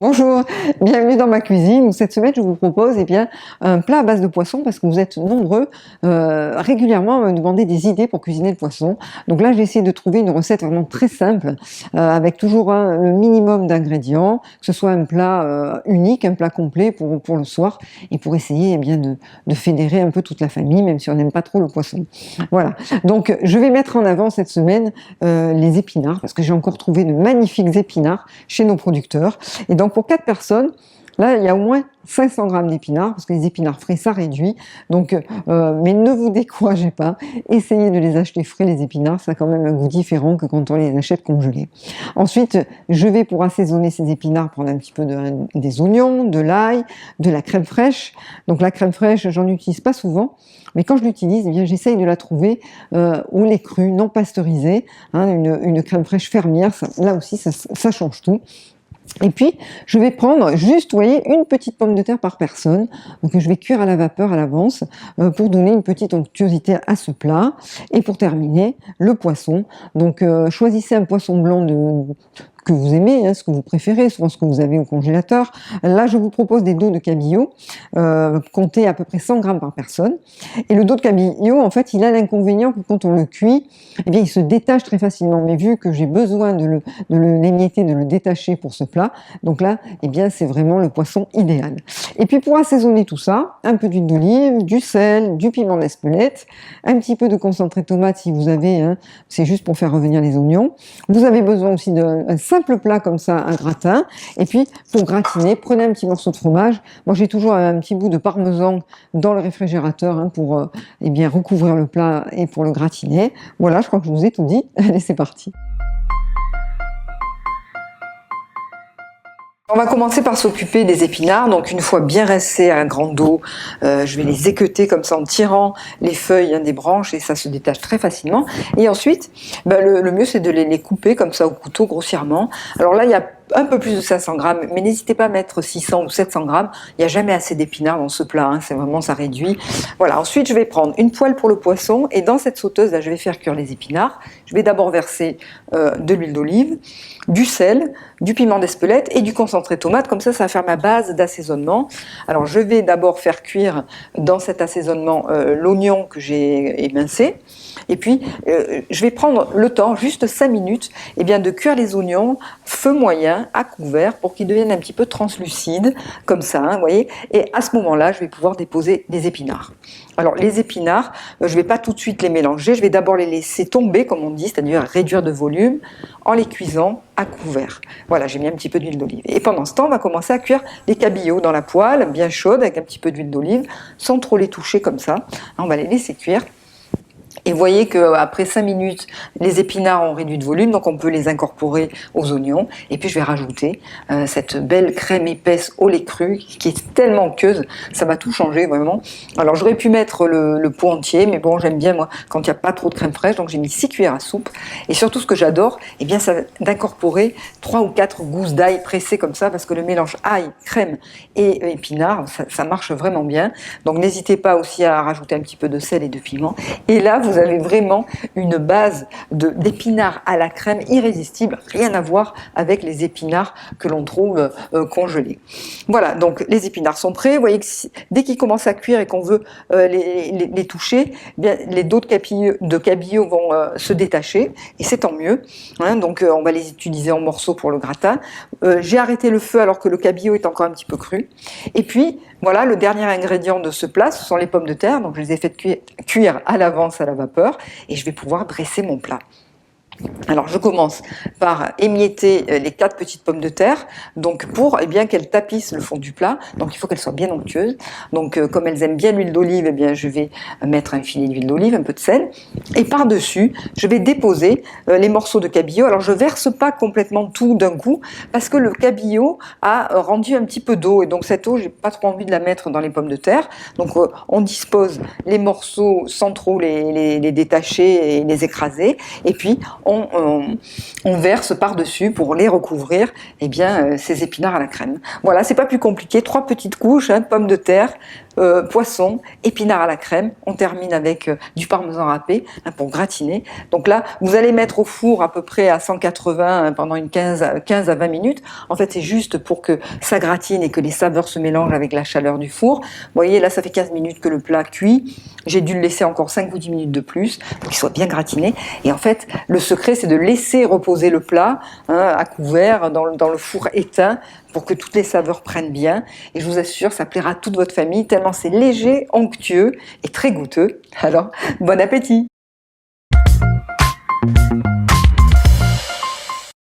Bonjour, bienvenue dans ma cuisine. Cette semaine, je vous propose un plat à base de poisson parce que vous êtes nombreux régulièrement à me demander des idées pour cuisiner le poisson. Donc là, j'ai essayé de trouver une recette vraiment très simple avec toujours le minimum d'ingrédients, que ce soit un plat unique, un plat complet pour le soir et pour essayer de fédérer un peu toute la famille, même si on n'aime pas trop le poisson. Voilà, donc je vais mettre en avant cette semaine les épinards parce que j'ai encore trouvé de magnifiques épinards chez nos producteurs. Et donc pour 4 personnes, là il y a au moins 500 grammes d'épinards, parce que les épinards frais ça réduit, donc, mais ne vous découragez pas, essayez de les acheter frais les épinards, ça a quand même un goût différent que quand on les achète congelés. Ensuite, je vais pour assaisonner ces épinards prendre un petit peu des oignons, de l'ail, de la crème fraîche. Donc la crème fraîche, j'en utilise pas souvent, mais quand je l'utilise, eh bien j'essaye de la trouver au lait cru, non pasteurisé, hein, une crème fraîche fermière, là aussi ça change tout. Et puis, je vais prendre juste, vous voyez, une petite pomme de terre par personne, donc je vais cuire à la vapeur à l'avance pour donner une petite onctuosité à ce plat. Et pour terminer, le poisson. Donc, choisissez un poisson blanc que vous aimez, hein, ce que vous préférez, souvent ce que vous avez au congélateur. Là, je vous propose des dos de cabillaud, comptez à peu près 100 grammes par personne. Et le dos de cabillaud, en fait, il a l'inconvénient que quand on le cuit, eh bien, il se détache très facilement. Mais vu que j'ai besoin de l'émietter, de le détacher pour ce plat, donc là, eh bien, c'est vraiment le poisson idéal. Et puis, pour assaisonner tout ça, un peu d'huile d'olive, du sel, du piment d'Espelette, un petit peu de concentré de tomate si vous avez, hein, c'est juste pour faire revenir les oignons. Vous avez besoin aussi d'un simple plat comme ça, un gratin. Et puis, pour gratiner, prenez un petit morceau de fromage. Moi, j'ai toujours un petit bout de parmesan dans le réfrigérateur hein, pour eh bien, recouvrir le plat et pour le gratiner. Voilà, je crois que je vous ai tout dit. Allez, c'est parti. On va commencer par s'occuper des épinards. Donc une fois bien rincés à grande eau, je vais les équeuter comme ça en tirant les feuilles hein, des branches et ça se détache très facilement. Et ensuite, le mieux c'est de les couper comme ça au couteau grossièrement. Alors là, il y a un peu plus de 500 grammes, mais n'hésitez pas à mettre 600 ou 700 grammes. Il n'y a jamais assez d'épinards dans ce plat, hein, c'est vraiment, ça réduit. Voilà, ensuite je vais prendre une poêle pour le poisson et dans cette sauteuse, là, je vais faire cuire les épinards. Je vais d'abord verser de l'huile d'olive, du sel, du piment d'Espelette et du concentré de tomate, comme ça va faire ma base d'assaisonnement. Alors je vais d'abord faire cuire dans cet assaisonnement l'oignon que j'ai émincé. Et puis, je vais prendre le temps, juste 5 minutes, eh bien, de cuire les oignons, feu moyen, à couvert, pour qu'ils deviennent un petit peu translucides, comme ça, hein, vous voyez. Et à ce moment-là, je vais pouvoir déposer les épinards. Alors, les épinards, je ne vais pas tout de suite les mélanger, je vais d'abord les laisser tomber, comme on dit, c'est-à-dire réduire de volume, en les cuisant à couvert. Voilà, j'ai mis un petit peu d'huile d'olive. Et pendant ce temps, on va commencer à cuire les cabillots dans la poêle, bien chaude, avec un petit peu d'huile d'olive, sans trop les toucher comme ça. On va les laisser cuire. Et vous voyez qu'après 5 minutes, les épinards ont réduit de volume, donc on peut les incorporer aux oignons. Et puis je vais rajouter cette belle crème épaisse au lait cru, qui est tellement aqueuse, ça va tout changer vraiment. Alors j'aurais pu mettre le pot entier, mais bon, j'aime bien moi quand il n'y a pas trop de crème fraîche, donc j'ai mis 6 cuillères à soupe. Et surtout ce que j'adore, eh bien, c'est d'incorporer 3 ou 4 gousses d'ail pressées comme ça, parce que le mélange ail, crème et épinards, ça marche vraiment bien. Donc n'hésitez pas aussi à rajouter un petit peu de sel et de piment. Et là, vous avez vraiment une base d'épinards à la crème irrésistible, rien à voir avec les épinards que l'on trouve congelés. Voilà, donc les épinards sont prêts. Vous voyez que dès qu'ils commencent à cuire et qu'on veut les toucher, eh bien, les dos de cabillaud vont se détacher et c'est tant mieux. Hein, donc on va les utiliser en morceaux pour le gratin. J'ai arrêté le feu alors que le cabillaud est encore un petit peu cru. Et puis, voilà, le dernier ingrédient de ce plat, ce sont les pommes de terre. Donc je les ai fait cuire à l'avance à la vapeur et je vais pouvoir dresser mon plat. Alors je commence par émietter les 4 petites pommes de terre, donc pour eh bien qu'elles tapissent le fond du plat. Donc il faut qu'elles soient bien onctueuses. Donc comme elles aiment bien l'huile d'olive, eh bien je vais mettre un filet d'huile d'olive, un peu de sel, et par dessus je vais déposer les morceaux de cabillaud. Alors je verse pas complètement tout d'un coup parce que le cabillaud a rendu un petit peu d'eau et donc cette eau j'ai pas trop envie de la mettre dans les pommes de terre. Donc on dispose les morceaux sans trop les détacher et les écraser, et puis on verse par-dessus pour les recouvrir ces épinards à la crème. Voilà, c'est pas plus compliqué. 3 petites couches, pommes de terre, poisson, épinards à la crème. On termine avec du parmesan râpé pour gratiner. Donc là, vous allez mettre au four à peu près à 180 pendant une 15 à 20 minutes. En fait, c'est juste pour que ça gratine et que les saveurs se mélangent avec la chaleur du four. Vous voyez, là, ça fait 15 minutes que le plat cuit. J'ai dû le laisser encore 5 ou 10 minutes de plus pour qu'il soit bien gratiné. Et en fait, le secret, c'est de laisser reposer le plat à couvert dans le four éteint pour que toutes les saveurs prennent bien. Et je vous assure, ça plaira à toute votre famille tellement c'est léger, onctueux et très goûteux. Alors, bon appétit!